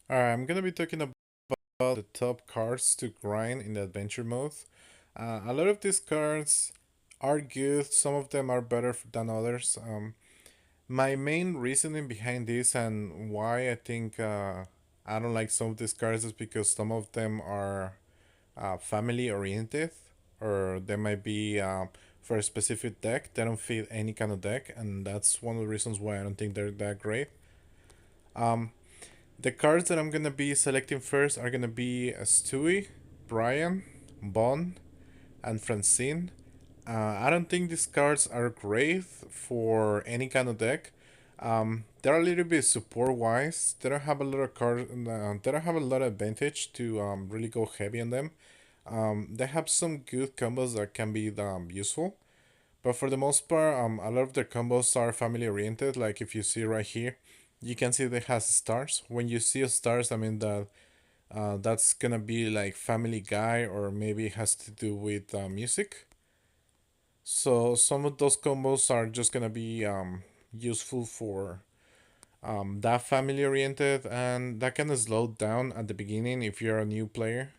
Alright, I'm gonna be talking about the top cards to grind in the adventure mode. A lot of these cards are good, some of them are better than others. My main reasoning behind this and why I think I don't like some of these cards is because some of them are family oriented, or they might be for a specific deck. They don't fit any kind of deck, and that's one of the reasons why I don't think they're that great. Um, The cards that I'm gonna be selecting first are gonna be Stewie, Brian, Bon, and Francine. I don't think these cards are great for any kind of deck. They're a little bit support wise. They don't have a lot of cards. They don't have a lot of advantage to really go heavy on them. They have some good combos that can be useful, but for the most part, a lot of their combos are family oriented. Like if you see right here, you can see that it has stars. When you see stars, I mean that that's gonna be like Family Guy, or maybe it has to do with music. So some of those combos are just gonna be useful for that family oriented, and that kind of slow down at the beginning if you're a new player.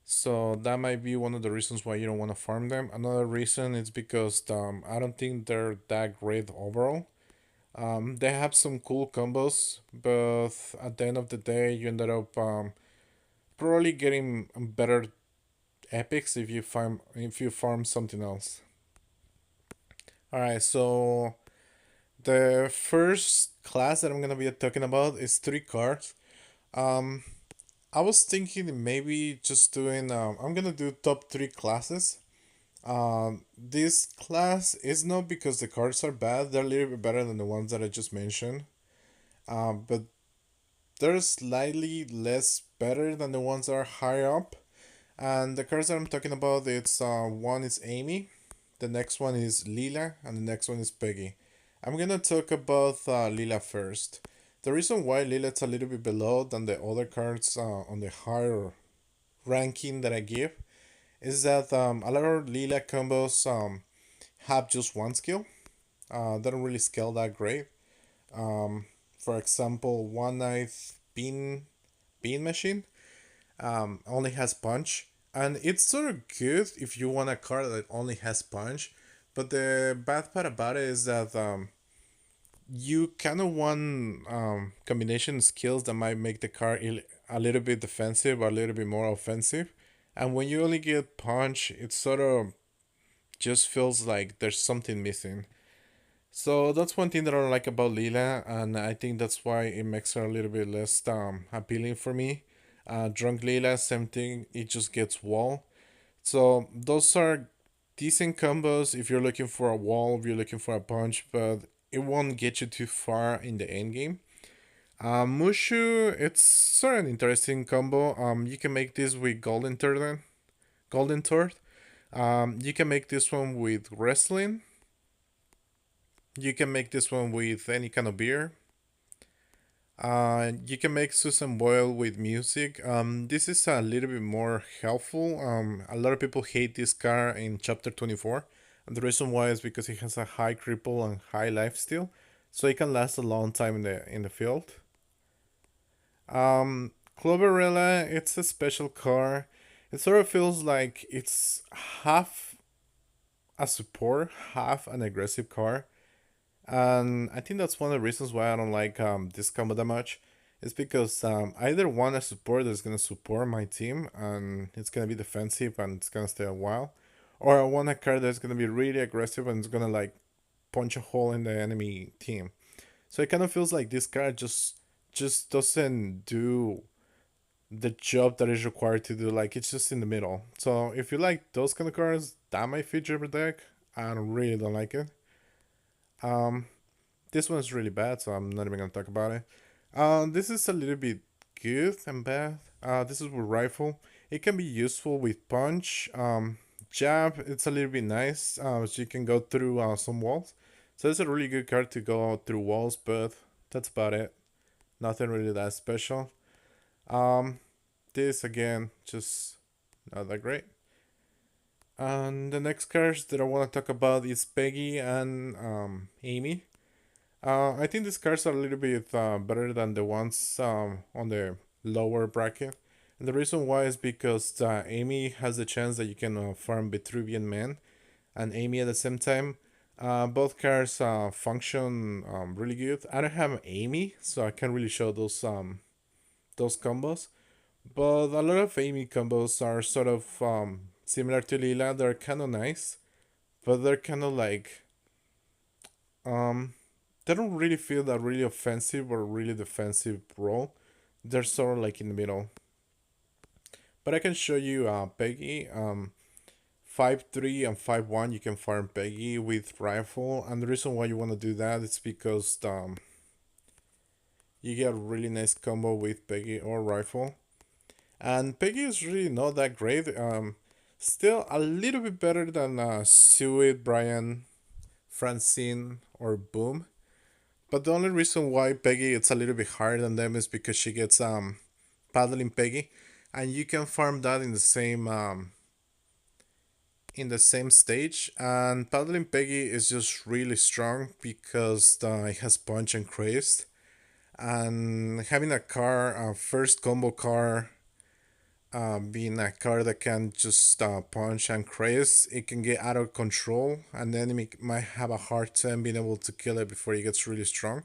So that might be one of the reasons why you don't want to farm them. Another reason is because I don't think they're that great overall. They have some cool combos, but at the end of the day, you ended up probably getting better epics if you farm something else. All right, so the first class that I'm gonna be talking about is three cards. Um, I was thinking maybe just doing. I'm gonna do top three classes. This class is not because the cards are bad. They're a little bit better than the ones that I just mentioned. But they're slightly less better than the ones that are higher up. And the cards that I'm talking about, it's one is Amy, the next one is Leela, and the next one is Peggy. I'm gonna talk about Leela first. The reason why Leela's a little bit below than the other cards on the higher ranking that I give is that a lot of Leela combos have just one skill. They don't really scale that great. Um, for example, One Knife Bean Machine only has punch, and it's sort of good if you want a card that only has punch. But the bad part about it is that you kind of want combination skills that might make the card a little bit defensive or a little bit more offensive. And when you only get punch, it sort of just feels like there's something missing. So that's one thing that I don't like about Leela, and I think that's why it makes her a little bit less appealing for me. Drunk Leela, same thing, it just gets wall. So those are decent combos if you're looking for a wall, if you're looking for a punch, but it won't get you too far in the end game. Mushu, it's sort of an interesting combo. You can make this with Golden Turd. You can make this one with wrestling. You can make this one with any kind of beer. You can make Susan Boyle with music. This is a little bit more helpful. A lot of people hate this car in chapter 24. And the reason why is because it has a high cripple and high life steal. So it can last a long time in the field. Cloverella, it's a special car. It sort of feels like it's half a support, half an aggressive car. And I think that's one of the reasons why I don't like this combo that much. Is because I either want a support that's gonna support my team and it's gonna be defensive and it's gonna stay a while, or I want a card that's gonna be really aggressive and it's gonna like punch a hole in the enemy team. So it kind of feels like this card just doesn't do the job that is required to do. Like it's just in the middle. So if you like those kind of cards, that might fit your deck. I really don't like it. Um, This one's really bad, so I'm not even gonna talk about it. This is a little bit good and bad. This is with rifle. It can be useful with punch. Jab, it's a little bit nice. So you can go through some walls. So it's a really good card to go through walls, but that's about it. Nothing really that special. Um, this again, just not that great. And the next cards that I want to talk about is Peggy and Amy. I think these cards are a little bit better than the ones on the lower bracket. And the reason why is because Amy has the chance that you can farm Vitruvian Man and Amy at the same time. Both cards function really good. I don't have Amy, so I can't really show those combos. But a lot of Amy combos are sort of similar to Leela. They're kind of nice, but they're kind of like um, they don't really feel that really offensive or really defensive role. They're sort of like in the middle. But I can show you Peggy. 5-3 and 5-1 you can farm Peggy with rifle, and the reason why you want to do that is because you get a really nice combo with Peggy or rifle. And Peggy is really not that great. Still a little bit better than Stewie, Brian, Francine, or Boom. But the only reason why Peggy it's a little bit higher than them is because she gets paddling Peggy, and you can farm that in the same stage. And paddling Peggy is just really strong because it has punch and crazed, and having a car, first combo car, being a car that can just punch and craze, it can get out of control, and the enemy might have a hard time being able to kill it before it gets really strong.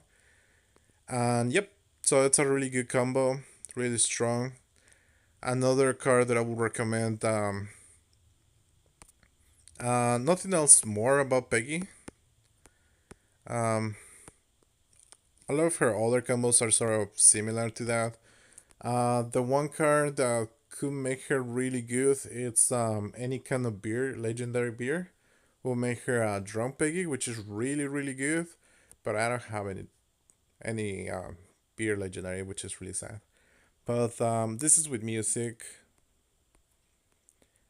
And yep, so it's a really good combo, really strong. Another card that I would recommend. Nothing else more about Peggy. Um, a lot of her other combos are sort of similar to that. The one card that could make her really good, it's any kind of beer, legendary beer, will make her a drunk Peggy, which is really really good. But I don't have any beer legendary, which is really sad. But this is with music,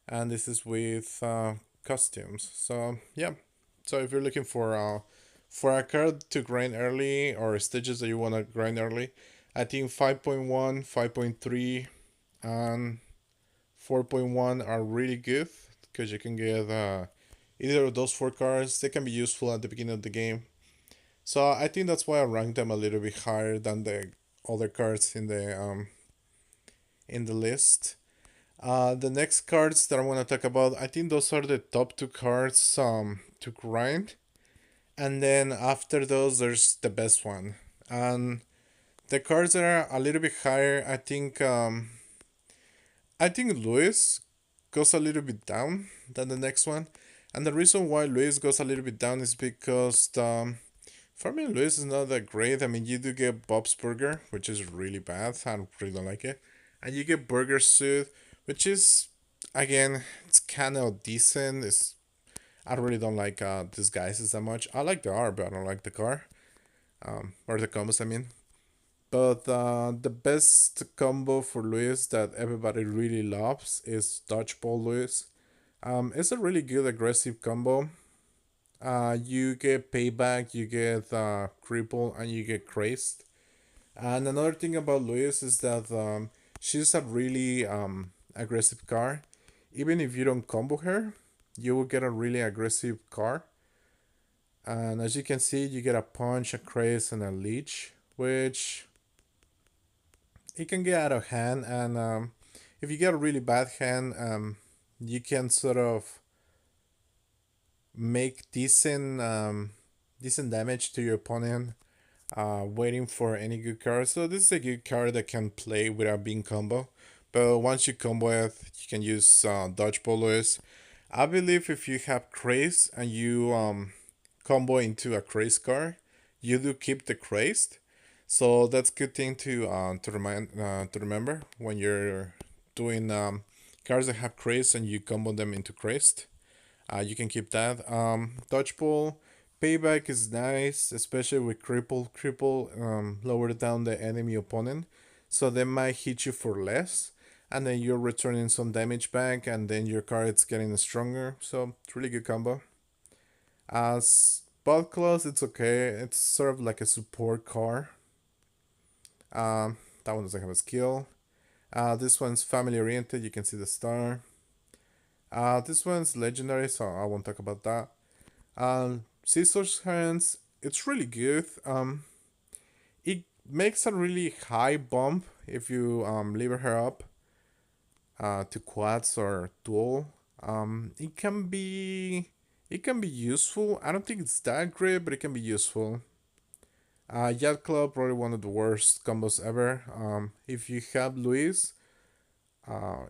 and this is with costumes. So yeah, so if you're looking for a card to grind early or stages that you want to grind early, I think 5.1, 5.3, and 4.1 are really good because you can get either of those four cards. They can be useful at the beginning of the game. So I think that's why I rank them a little bit higher than the other cards in the list. The next cards that I want to talk about, I think those are the top two cards to grind, and then after those, there's the best one. And the cards that are a little bit higher, I think Louise goes a little bit down than the next one, and the reason why Louise goes a little bit down is because for me Louise is not that great. I mean, you do get Bob's Burger, which is really bad. I really don't like it, and you get Burger Suit, which is again it's kind of decent. It's I really don't like disguises that much. I like the art, but I don't like the car. Or the combos, I mean. But the best combo for Luis that everybody really loves is Dodgeball Luis. It's a really good aggressive combo. You get payback, you get cripple, and you get crazed. And another thing about Luis is that she's a really aggressive car. Even if you don't combo her, you will get a really aggressive car. And as you can see, you get a punch, a craze, and a leech, which it can get out of hand. And if you get a really bad hand, you can sort of make decent damage to your opponent, waiting for any good card. So this is a good card that can play without being combo. But once you combo it, you can use dodgeball Lewis. I believe if you have craze and you combo into a craze card, you do keep the crazed. So that's good thing to remember when you're doing cards that have craze and you combo them into crazed. You can keep that. Dodgeball payback is nice, especially with cripple. Cripple lower down the enemy opponent, so they might hit you for less, and then you're returning some damage back, and then your card's getting stronger. So it's really good combo. As Bot Claws, it's okay. It's sort of like a support card. That one doesn't have a skill. This one's family oriented. You can see the star. This one's legendary, so I won't talk about that. Scissors Hands, it's really good. It makes a really high bump if you lever her up to quads or dual. It can be useful. I don't think it's that great, but it can be useful. Yacht Club, probably one of the worst combos ever. If you have uh,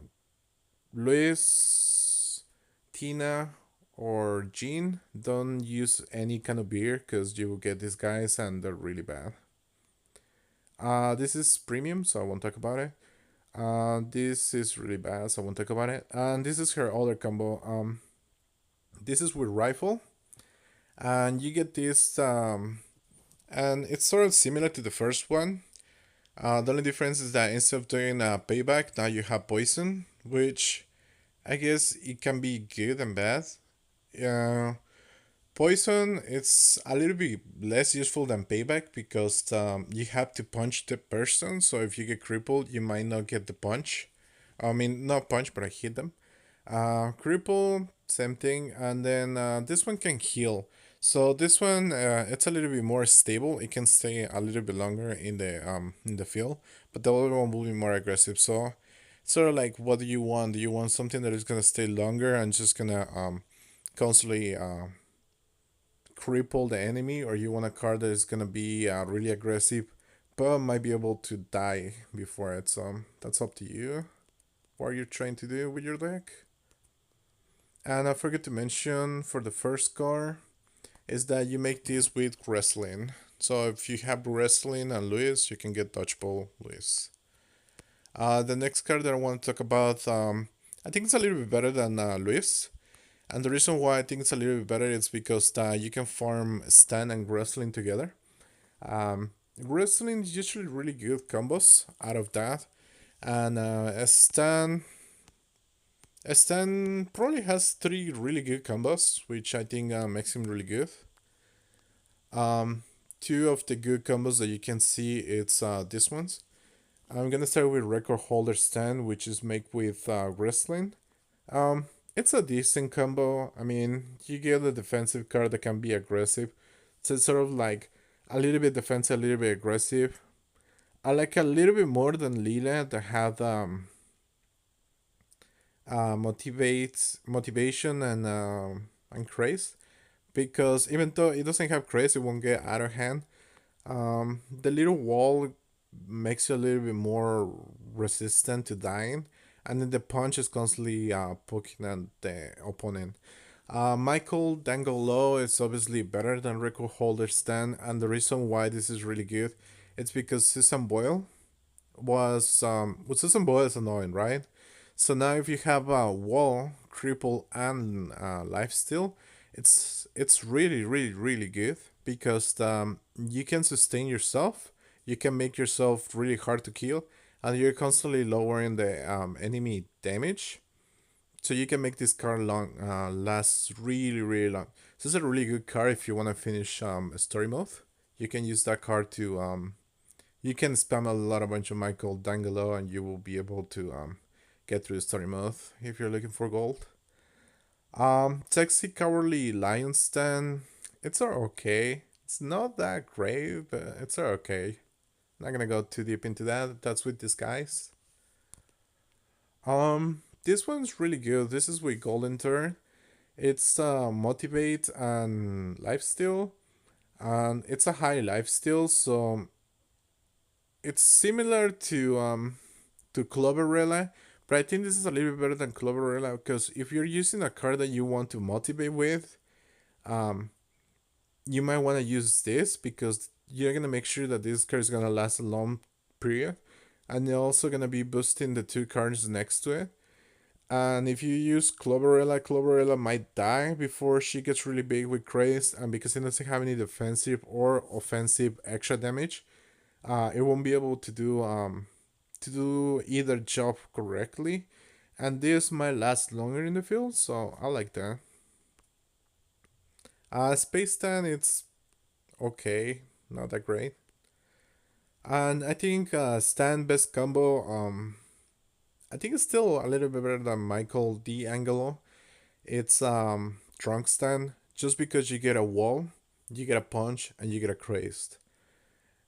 Louise, Tina, or Jean, don't use any kind of beer because you will get these guys and they're really bad. This is premium, so I won't talk about it. This is really bad, so I won't talk about it. And this is her other combo. This is with rifle, and you get this. And it's sort of similar to the first one. The only difference is that instead of doing a payback, now you have poison, which I guess it can be good and bad. Yeah, poison it's a little bit less useful than payback because you have to punch the person. So if you get crippled, you might not get the punch. I mean, not punch, but I hit them. Cripple, same thing, and then this one can heal. So this one, it's a little bit more stable. It can stay a little bit longer in the field, but the other one will be more aggressive. So, sort of like, what do you want? Do you want something that is gonna stay longer and just gonna constantly cripple the enemy, or you want a card that is gonna be really aggressive, but might be able to die before it? So that's up to you. What are you trying to do with your deck? And I forgot to mention for the first card is that you make this with wrestling. So if you have wrestling and Louise, you can get dodgeball Louise. The next card that I want to talk about, I think it's a little bit better than Louise. And the reason why I think it's a little bit better is because you can farm Stan and wrestling together. Wrestling is usually really good combos out of that. And Stan probably has three really good combos, which I think makes him really good. Um, Two of the good combos that you can see, it's these ones. I'm gonna start with record holder Stan, which is made with wrestling. It's a decent combo. I mean, you get a defensive card that can be aggressive. So it's sort of like a little bit defensive, a little bit aggressive. I like a little bit more than Leela that had motivation and craze, because even though it doesn't have craze, it won't get out of hand. The little wall makes you a little bit more resistant to dying, and then the punch is constantly poking at the opponent. Michael Dangle Low is obviously better than record holder Stan, and the reason why this is really good, it's because Susan Boyle Susan Boyle is annoying, right? So now if you have a wall, cripple, and lifesteal, it's really really really good because you can sustain yourself, you can make yourself really hard to kill, and you're constantly lowering the enemy damage. So you can make this card last really really long. This is a really good card if you want to finish story mode. You can use that card to you can spam a bunch of Michael Dangelo and you will be able to get through the story mode if you're looking for gold. Sexy Cowardly Lion Stand, it's okay. It's not that great, but it's okay. Not gonna go too deep into that. That's with Disguise. This one's really good. This is with Golden Turn. It's motivate and lifesteal, and it's a high lifesteal, so it's similar to Cloverella, but I think this is a little bit better than Cloverella because if you're using a card that you want to motivate with, um, you might want to use this because you're gonna make sure that this card is gonna last a long period, and you're also gonna be boosting the two cards next to it. And if you use Cloverella might die before she gets really big with Craze, and because it doesn't have any defensive or offensive extra damage, it won't be able to do either job correctly, and this might last longer in the field, so I like that. Space Tan, it's okay, not that great. And I think Stan best combo, I think it's still a little bit better than Michael D. Angelo. It's Trunk Stan, just because you get a wall, you get a punch, and you get a crazed.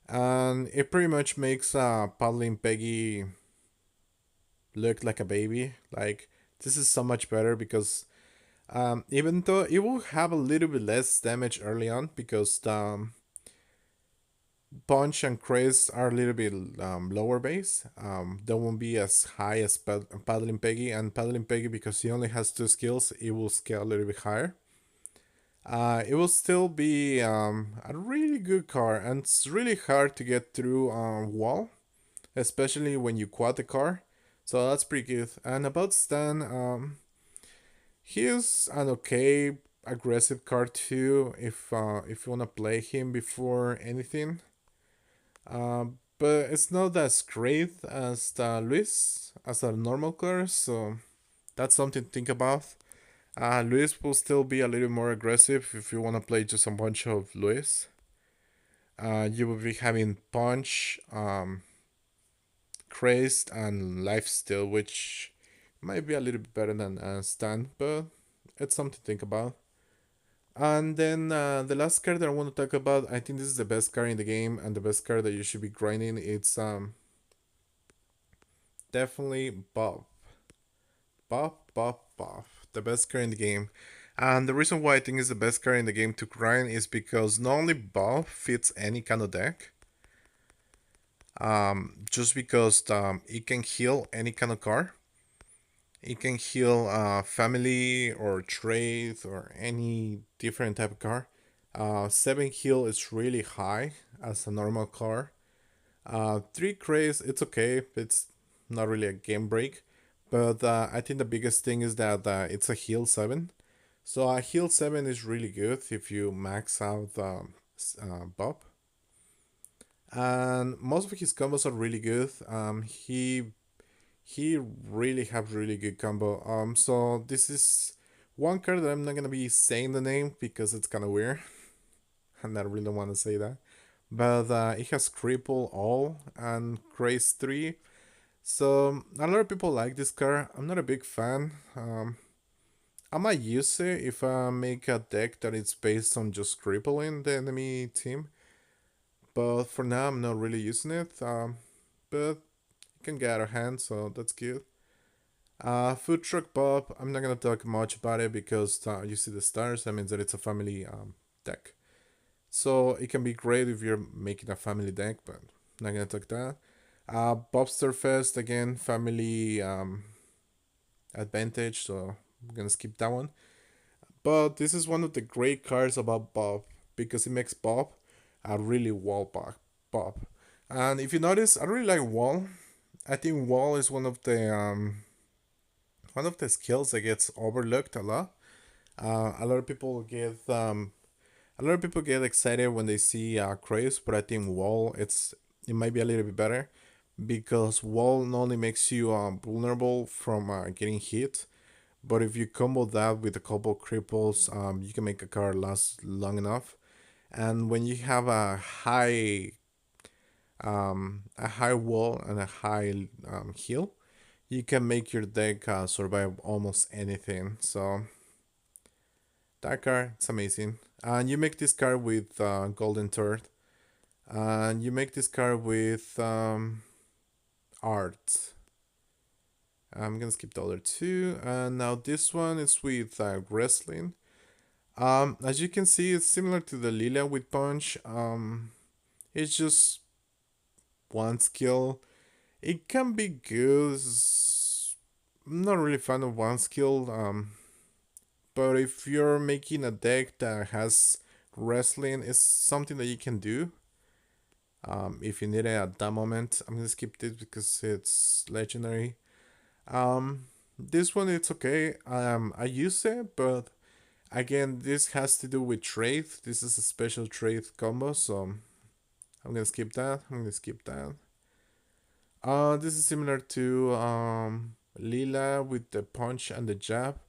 and it pretty much makes paddling Peggy look like a baby. Like, this is so much better because even though it will have a little bit less damage early on because the punch and craze are a little bit lower base. They won't be as high as paddling Peggy, and paddling Peggy, because he only has two skills, it will scale a little bit higher. It will still be a really good car, and it's really hard to get through wall, especially when you quad the car. So that's pretty good. And about Stan, he is an okay aggressive car too. If you wanna play him before anything, but it's not as great as the Luis as a normal car. So that's something to think about. Luis will still be a little more aggressive if you wanna play just a bunch of Luis. You will be having punch, crazed, and lifesteal, which might be a little bit better than Stan, but it's something to think about. And then the last card that I want to talk about, I think this is the best card in the game and the best card that you should be grinding. It's definitely Bob. Bob. The best card in the game. And the reason why I think it's the best card in the game to grind is because not only Bob fits any kind of deck, just because it can heal any kind of card. It can heal family or trade or any different type of car. 7 heal is really high as a normal car. 3 craze, it's okay. It's not really a game break. But I think the biggest thing is that it's a heal 7. So a heal 7 is really good if you max out Bob. And most of his combos are really good. He really have really good combo. So this is one card that I'm not gonna be saying the name because it's kind of weird, and I really don't want to say that. But it has cripple all and craze 3. So a lot of people like this card. I'm not a big fan. I might use it if I make a deck that is based on just crippling the enemy team. But for now, I'm not really using it. But it can get out of hand, so that's good. Food Truck Bob, I'm not gonna talk much about it because you see the stars, that means that it's a family deck. So it can be great if you're making a family deck, but I'm not gonna talk that. Bobster Fest, again, family advantage, so I'm gonna skip that one. But this is one of the great cards about Bob because it makes Bob a really wall Bob. And if you notice, I really like Wall. I think Wall is one of the skills that gets overlooked a lot. A lot of people get excited when they see Craze, but I think Wall it might be a little bit better because Wall not only makes you vulnerable from getting hit, but if you combo that with a couple cripples, you can make a card last long enough. And when you have a high wall and a high heal, you can make your deck survive almost anything. So that card, it's amazing. And you make this card with Golden Turd. And you make this card with Art. I'm gonna skip the other two. And now this one is with Wrestling. As you can see, it's similar to the Leela with Punch. It's just one skill. It can be good. I'm not really fan of one skill. But if you're making a deck that has wrestling, it's something that you can do. If you need it at that moment, I'm gonna skip this because it's legendary. This one it's okay. I use it, but again, this has to do with trade. This is a special trade combo, so I'm gonna skip that. This is similar to Leela with the punch and the jab.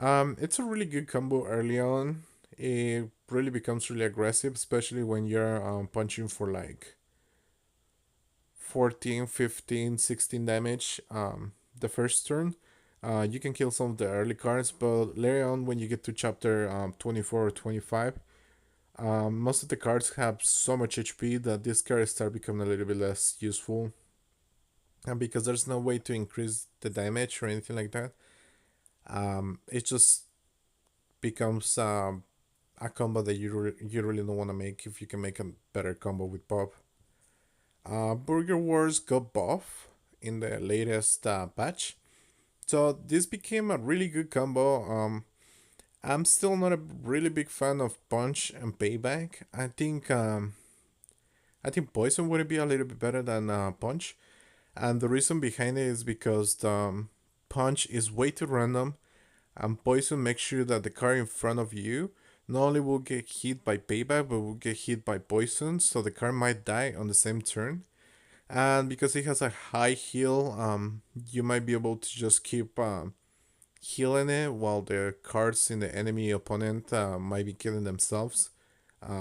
It's a really good combo early on. It really becomes really aggressive, especially when you're punching for like 14, 15, 16 damage the first turn. You can kill some of the early cards, but later on, when you get to chapter 24 or 25, Most of the cards have so much HP that these cards start becoming a little bit less useful. And because there's no way to increase the damage or anything like that, it just becomes a combo that you really don't want to make if you can make a better combo with Bob. Burger Wars got buff in the latest patch, so this became a really good combo. I'm still not a really big fan of Punch and Payback. I think Poison would be a little bit better than Punch, and the reason behind it is because Punch is way too random, and Poison makes sure that the card in front of you not only will get hit by Payback, but will get hit by Poison, so the card might die on the same turn. And because it has a high heal, you might be able to just keep healing it while the cards in the enemy opponent might be killing themselves,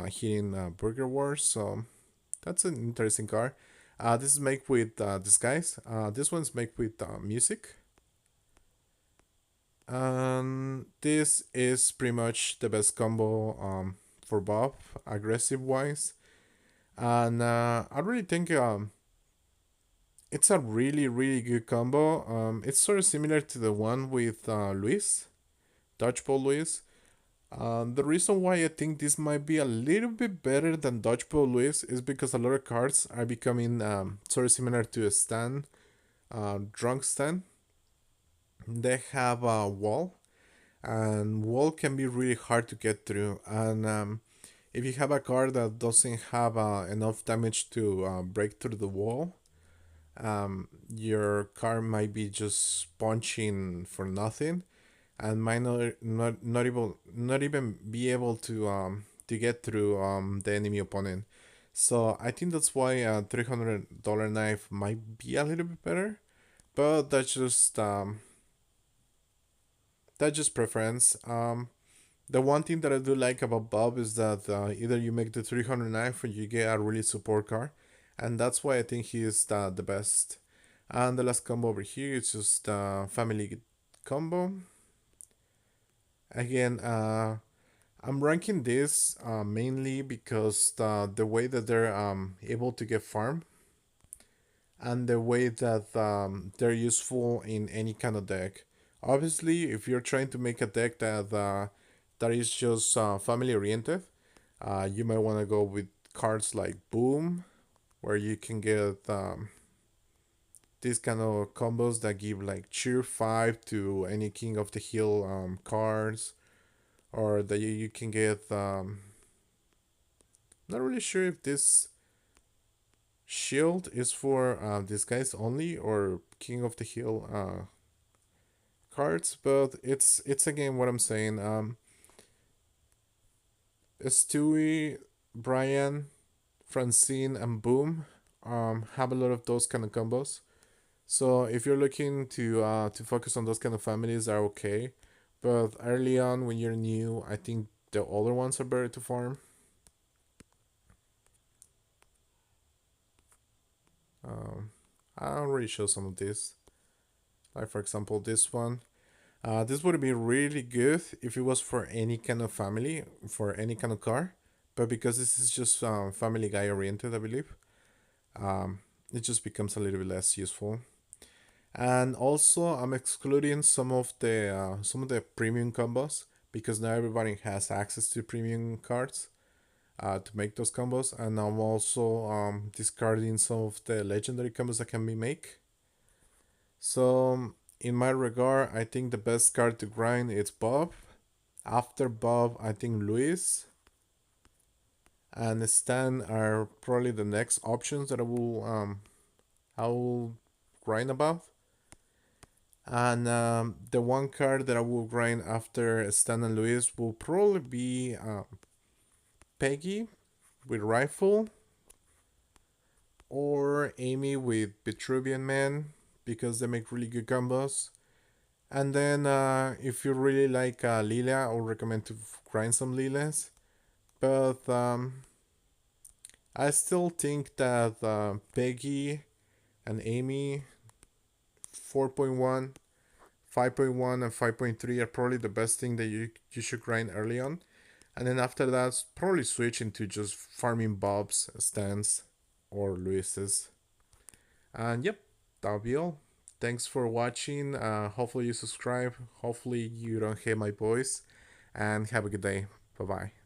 hitting Burger Wars. So that's an interesting card. This is made with Disguise. This one's made with Music. This is pretty much the best combo for Bob, aggressive wise. And I really think it's a really, really good combo. It's sort of similar to the one with Louise, Dodgeball Louise. The reason why I think this might be a little bit better than Dodgeball Louise is because a lot of cards are becoming sort of similar to a Stan, Drunk Stan. They have a wall, and wall can be really hard to get through. And if you have a card that doesn't have enough damage to break through the wall, your card might be just punching for nothing, and might not even be able to get through the enemy opponent. So I think that's why a $300 knife might be a little bit better, but that's just preference. The one thing that I do like about Bob is that either you make the 300 knife or you get a really support card, and that's why I think he is the best. And the last combo over here is just family combo. Again, I'm ranking this mainly because the way that they're able to get farm and the way that they're useful in any kind of deck. Obviously, if you're trying to make a deck that is just family oriented, you might want to go with cards like Boom, where you can get these kind of combos that give like cheer 5 to any King of the Hill cards, or that you can get. Not really sure if this shield is for these guys only or King of the Hill cards, but it's again what I'm saying. Stewie, Brian, Francine, and Boom have a lot of those kind of combos. So if you're looking to focus on those kind of families, are okay. But early on, when you're new, I think the older ones are better to farm. Um, I'll already show some of this. Like for example, this one. This would be really good if it was for any kind of family, for any kind of car. But because this is just Family Guy oriented, I believe, it just becomes a little bit less useful. And also, I'm excluding some of the premium combos because not everybody has access to premium cards to make those combos. And I'm also discarding some of the legendary combos that can be made. So, in my regard, I think the best card to grind is Bob. After Bob, I think Louise and Stan are probably the next options that I will grind about. And the one card that I will grind after Stan and Louise will probably be Peggy with Rifle or Amy with Vitruvian Man because they make really good combos. And then if you really like Leela, I would recommend to grind some Leelas. But I still think that Peggy and Amy 4.1, 5.1, and 5.3 are probably the best thing that you should grind early on. And then after that, probably switch into just farming Bob's, Stan's, or Luis's. And yep, that'll be all. Thanks for watching. Hopefully you subscribe. Hopefully you don't hate my voice. And have a good day. Bye bye.